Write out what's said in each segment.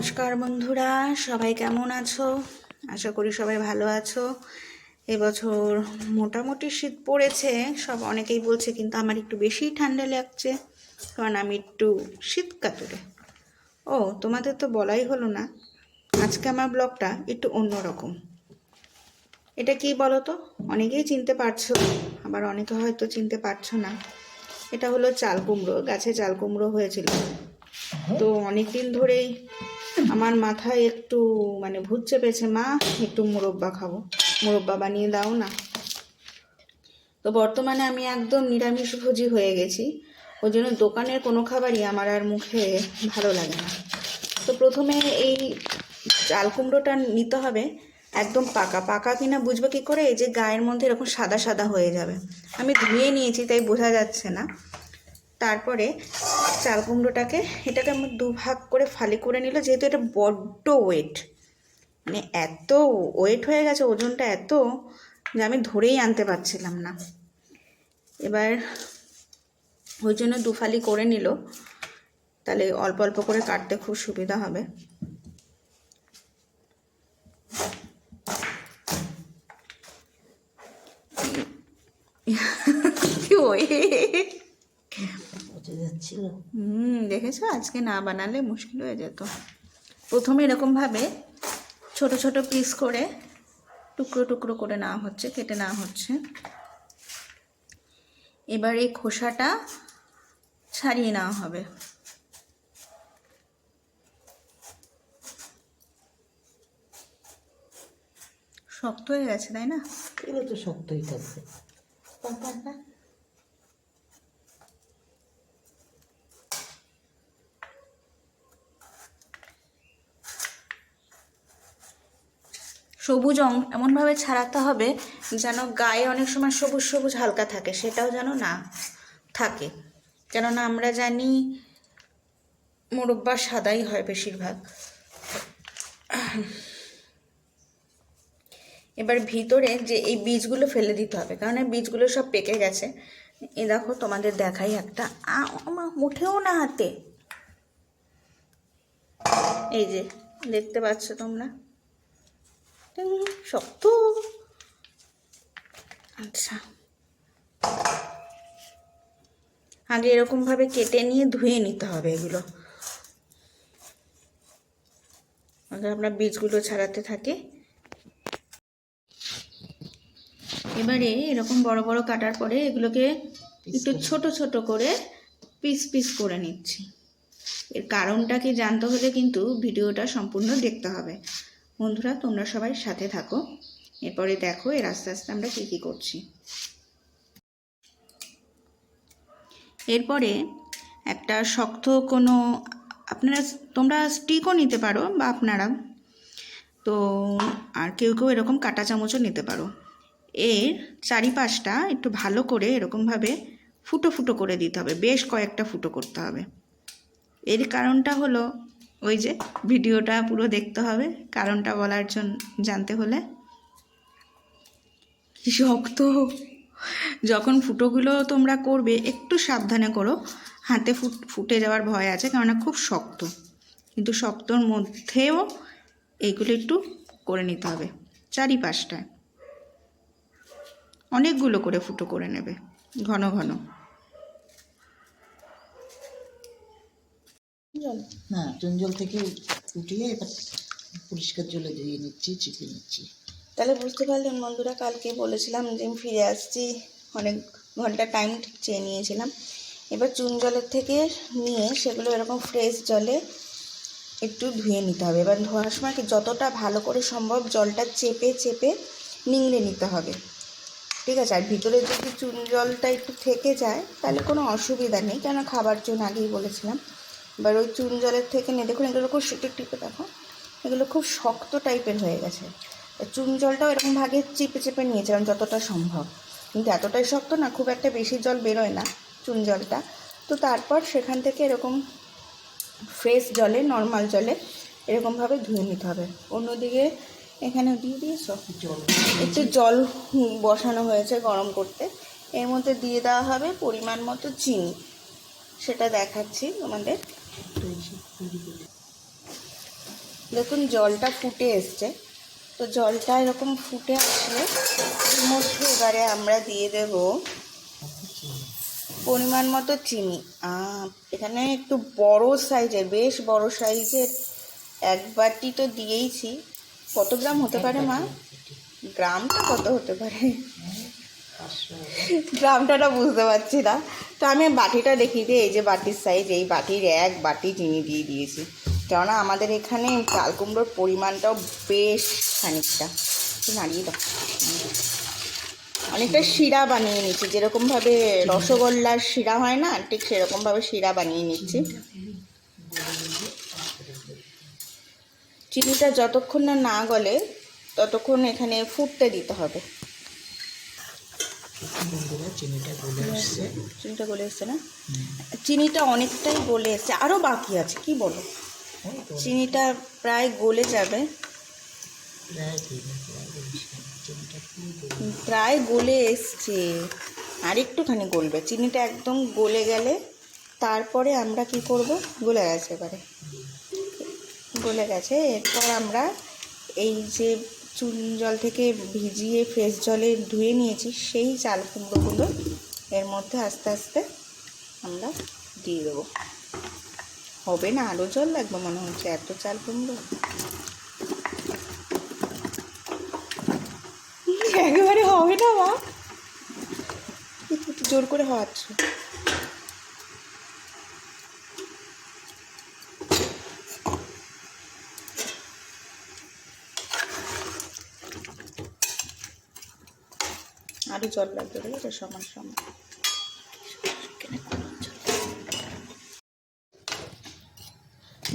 নমস্কার বন্ধুরা, সবাই কেমন আছো? আশা করি সবাই ভালো আছো। এবছর মোটামুটি শীত পড়েছে, অনেকেই বলছে, কিন্তু আমার একটু বেশিই ঠান্ডা লাগছে, কারণ আমি একটু শীত কাতুরে। তোমাদের তো বলাই হলো না, আজকে আমার ব্লগটা একটু অন্যরকম। এটা কি বলো তো? অনেকেই চিনতে পারছো, আবার অনেকে হয়তো চিনতে পারছো না। এটা হলো চাল কুমড়ো, গাছে চাল কুমড়ো হয়েছিল। তো অনেক দিন ধরেই আমার মাথায় একটু ভূত চেপেছে, মা একটু মোরব্বা খাবো, মোরব্বা বানিয়ে দাও না। তো বর্তমানে আমি একদম নিরামিষভোজী হয়ে গেছি, ওই জন্য দোকানের কোনো খাবারই আমার আর মুখে ভালো লাগে না। তো প্রথমে এই চাল কুমড়োটা নিতে হবে একদম পাকা পাকা কিনা বুঝবে কী করে? এই যে গায়ের মধ্যে এরকম সাদা সাদা হয়ে যাবে। আমি ধুয়ে নিয়েছি তাই বোঝা যাচ্ছে না। তারপরে চাল কুমড়োটাকে এটাকে আমার দুভাগ করে ফালি করে নিল, যেহেতু এটা বড্ড ওয়েট, এত ওয়েট হয়ে গেছে, ওজনটা এত যে আমি ধরেই আনতে পারছিলাম না। এবার ওই জন্য দুফালি করে নিল, তাহলে অল্প অল্প করে কাটতে খুব সুবিধা হবে। দেখেছো, আজকে না বানালে মুশকিল হয়ে যেত। প্রথমে এরকমভাবে ছোট ছোট পিস করে টুকরো টুকরো করে নেওয়া হচ্ছে, কেটে নেওয়া হচ্ছে। এবার এই খোসাটা ছাড়িয়ে নেওয়া হবে। শক্ত হয়ে গেছে, তাই না? এগুলো তো শক্তই থাকবে। সবুজ এমনভাবে ছাড়াতে হবে যেন গায়ে অনেক সময় সবুজ সবুজ হালকা থাকে, সেটাও যেন না থাকে। কেননা আমরা জানি মোরব্বা সাদাই হয় বেশিরভাগ। এবার ভিতরে যে এই বীজগুলো ফেলে দিতে হবে, কারণ এই বীজগুলো সব পেকে গেছে। এ দেখো, তোমাদের দেখাই একটা, উঠেও না হাতে। এই যে দেখতে পাচ্ছ তোমরা, শক্ত। আচ্ছা, আগে এরকমভাবে কেটে নিয়ে ধুয়ে নিতে হবে এগুলো। আগে আমরা বীজগুলো ছাড়াতে থাকি। এবারে এরকম বড় বড় কাটার পরে এগুলোকে একটু ছোট ছোট করে পিস পিস করে নিচ্ছি। এর কারণটা কি জানতে হলে কিন্তু ভিডিওটা সম্পূর্ণ দেখতে হবে। বন্ধুরা, তোমরা সবাই সাথে থাকো, এরপরে দেখো এর আস্তে আস্তে আমরা কী কী করছি। এরপরে একটা শক্ত কোনো, তোমরা স্টিকও নিতে পারো, বা আপনারা তো, আর কেউ কেউ এরকম কাঁটা চামচও নিতে পারো। এর চারিপাশটা একটু ভালো করে এরকমভাবে ফুটো ফুটো করে দিতে হবে, বেশ কয়েকটা ফুটো করতে হবে। এর কারণটা হলো, ওই যে ভিডিওটা পুরো দেখতে হবে কারণটা বলার জন্য, জানতে হলে। কি শক্ত! যখন ফুটোগুলো তোমরা করবে একটু সাবধানে করো, হাতে ফুটে যাওয়ার ভয় আছে, কেননা খুব শক্ত। কিন্তু শক্তর মধ্যেও এইগুলো একটু করে নিতে হবে চারিপাশটায়। অনেকগুলো করে ফুটো করে নেবে, ঘন ঘন। না, জল থেকে উঠিয়ে এবার পরিষ্কার জলে ধুয়ে নিচ্ছি, চিপে নিচ্ছি। তাহলে বুঝতে পারলেন বন্ধুরা, কালকে বলেছিলাম যে আমি ফিরে আসছি, অনেক ঘন্টা টাইম চেয়ে নিয়েছিলাম। এবার চুন জলের থেকে নিয়ে সেগুলো এরকম ফ্রেশ জলে একটু ধুয়ে নিতে হবে। এবার ধোয়ার সময় কি যতটা ভালো করে সম্ভব জলটা চেপে চেপে নিংড়ে নিতে হবে, ঠিক আছে? আর ভিতরে যদি চুন জলটা একটু থেকে যায় তাহলে কোনো অসুবিধা নেই, কেন খাবার জন্য আগেই বলেছিলাম। এবার ওই চুন জলের থেকে নিয়ে দেখুন, এগুলো খুব টিপে দেখো, এগুলো খুব শক্ত টাইপের হয়ে গেছে। চুন জলটাও এরকম ভাগে চেপে চেপে নিয়েছিলাম যতটা সম্ভব, কিন্তু এতটাই শক্ত না, খুব একটা বেশি জল বেরোয় না চুন জলটা। তো তারপর সেখান থেকে এরকম ফ্রেশ জলে, নর্মাল জলে এরকমভাবে ধুয়ে নিতে হবে। অন্যদিকে এখানে দিয়ে দিয়েছো একটু জল বসানো হয়েছে গরম করতে, এর মধ্যে দিয়ে দেওয়া হবে পরিমাণ মতো চিনি, সেটা দেখাচ্ছি তোমাদের। দেখুন জলটা ফুটে এসছে, তো জলটা এরকম ফুটে আসলে এর মধ্যে এবারে আমরা দিয়ে দেব পরিমাণ মতো চিনি। এখানে একটু বড় সাইজের, বেশ বড় সাইজের 1 বাটি তো দিয়েইছি। কত গ্রাম হতে পারে মা? গ্রামটা কত হতে পারে? গ্রামটা বুঝতে পারছি না। তো আমি বাটিটা দেখিয়ে দিই, এই যে বাটির সাইজ, এই বাটির 1 বাটি চিনি দিয়ে দিয়েছি। কেননা আমাদের এখানে চাল কুমড়োর পরিমাণটাও বেশ খানিকটা। নাড়িয়ে দাও। অনেকটা শিরা বানিয়ে নিচ্ছি, যেরকমভাবে রসগোল্লার শিরা হয় না, ঠিক সেরকমভাবে শিরা বানিয়ে নিচ্ছি। চিনিটা যতক্ষণ না গলে ততক্ষণ এখানে ফুটতে দিতে হবে। চিনিটা গলে এসছে না? চিনিটা অনেকটাই গলে এসছে, আরও বাকি আছে। কি বলো? চিনিটা প্রায় গলে যাবে, প্রায় গলে এসছে, আর একটুখানি গলবে। চিনিটা একদম গলে গেলে তারপরে আমরা কি করব? গলে গেছে, এবারে গলে গেছে। এরপর আমরা এই যে চুন জল থেকে ভিজিয়ে ফ্রেশ জলে ধুয়ে নিয়েছি সেই চাল কুমড়োগুলো এর মধ্যে আস্তে আস্তে আমরা দিয়ে দেবো। হবে না, আরও জল লাগবে মনে হচ্ছে, এত চাল কুমড়ো। একেবারে হবে না মা, একটু জোর করে হওয়াচ্ছ। আরও জল লাগবে, দেখো সমান সমান।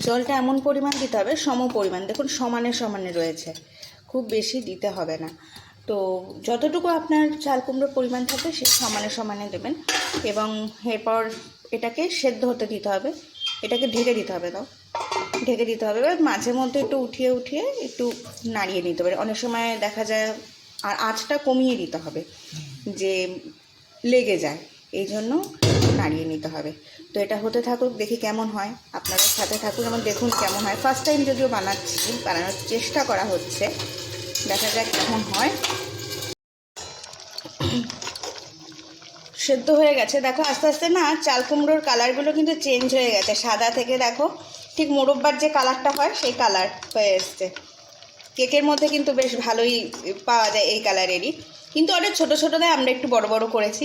জলটা এমন পরিমাণ দিতে হবে, সম পরিমাণ। দেখুন সমানে সমানে রয়েছে, খুব বেশি দিতে হবে না। তো যতটুকু আপনার চাল কুমড়োর পরিমাণ থাকে সে সমানে সমানে দেবেন। এবং এরপর এটাকে সেদ্ধ হতে দিতে হবে, এটাকে ঢেকে দিতে হবে। দাও, ঢেকে দিতে হবে। এবার মাঝে মধ্যে একটু উঠিয়ে উঠিয়ে একটু নাড়িয়ে নিতে হবে। অনেক সময় দেখা যায়, আর আঁচটা কমিয়ে দিতে হবে, যে লেগে যায়, এই জন্য নাড়িয়ে নিতে হবে। তো এটা হতে থাকুক, দেখি কেমন হয়। আপনারা সাথে থাকুন এবং দেখুন কেমন হয়। ফার্স্ট টাইম যদিও বানাচ্ছি, বানানোর চেষ্টা করা হচ্ছে, দেখা যাক কেমন হয়। সেদ্ধ হয়ে গেছে, দেখো আস্তে আস্তে না চাল কুমড়োর কালারগুলো কিন্তু চেঞ্জ হয়ে গেছে। সাদা থেকে দেখো ঠিক মোরব্বার যে কালারটা হয় সেই কালার হয়ে এসছে। কেকের মধ্যে কিন্তু বেশ ভালোই পাওয়া যায় এই কালারেরই, কিন্তু অনেক ছোটো ছোটো দেয়, আমরা একটু বড় বড় করেছি।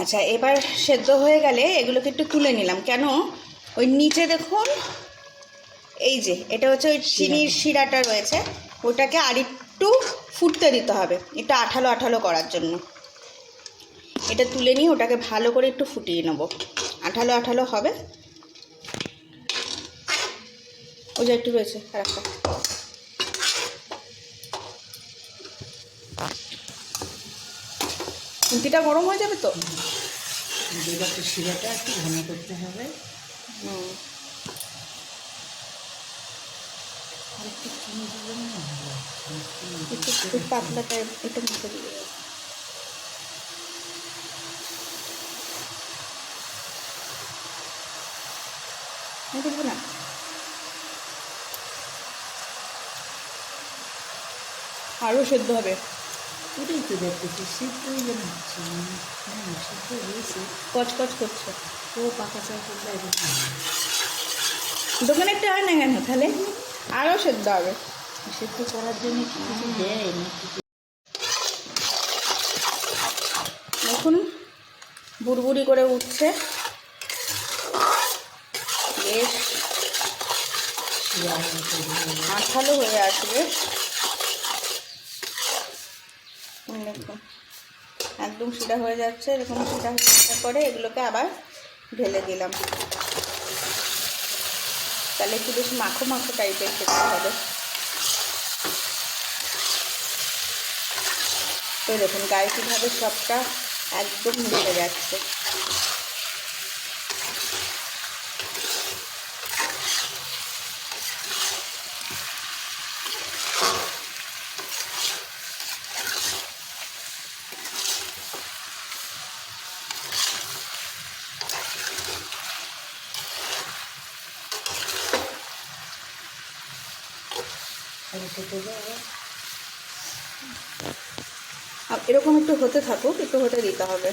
আচ্ছা, এবার সেদ্ধ হয়ে গেলে এগুলোকে একটু তুলে নিলাম। কেন? ওই নিচে দেখুন, এই যে এটা হচ্ছে ওই চিনির শিরাটা রয়েছে, ওটাকে আর একটু ফুটতে দিতে হবে, একটু আঠালো আঠালো করার জন্য। এটা তুলে নিয়ে ওটাকে ভালো করে একটু ফুটিয়ে নেব, আঠালো আঠালো হবে। ওই যে একটু রয়েছে আর একটা। খুন্তিটা গরম হয়ে যাবে তো, শিরাটা একটু ঘন করতে হবে। একটু পাতলাটা একটু মুখে দিয়ে দেখবো না। আরও সেদ্ধ হবে। ওটাই তো দেখতেছি, সিদ্ধই যেন হচ্ছে। সিদ্ধ হয়েছে, কচকচ করছে। ও পাকা চাল করলে দোকানে একটা হয় না কেন তাহলে? আরও সেদ্ধ হবে। সেদ্ধ করার জন্য কিছু দেয় না। দেখুন বুড়বুড়ি করে উঠছে, বেশ আঠালো হয়ে আসবে। দেখুন একদম শিরা হয়ে যাচ্ছে, এরকম শিরা করে এগুলোকে আবার ঢেলে দিলাম। তাহলে একটু বেশ মাখো মাখো টাইপের খেতে হবে। তো দেখুন গায়ে কীভাবে সবটা একদম মিশে যাচ্ছে। আর খেতে যাওয়া আর এরকম একটু হতে থাকুক, একটু হতে দিতে হবে।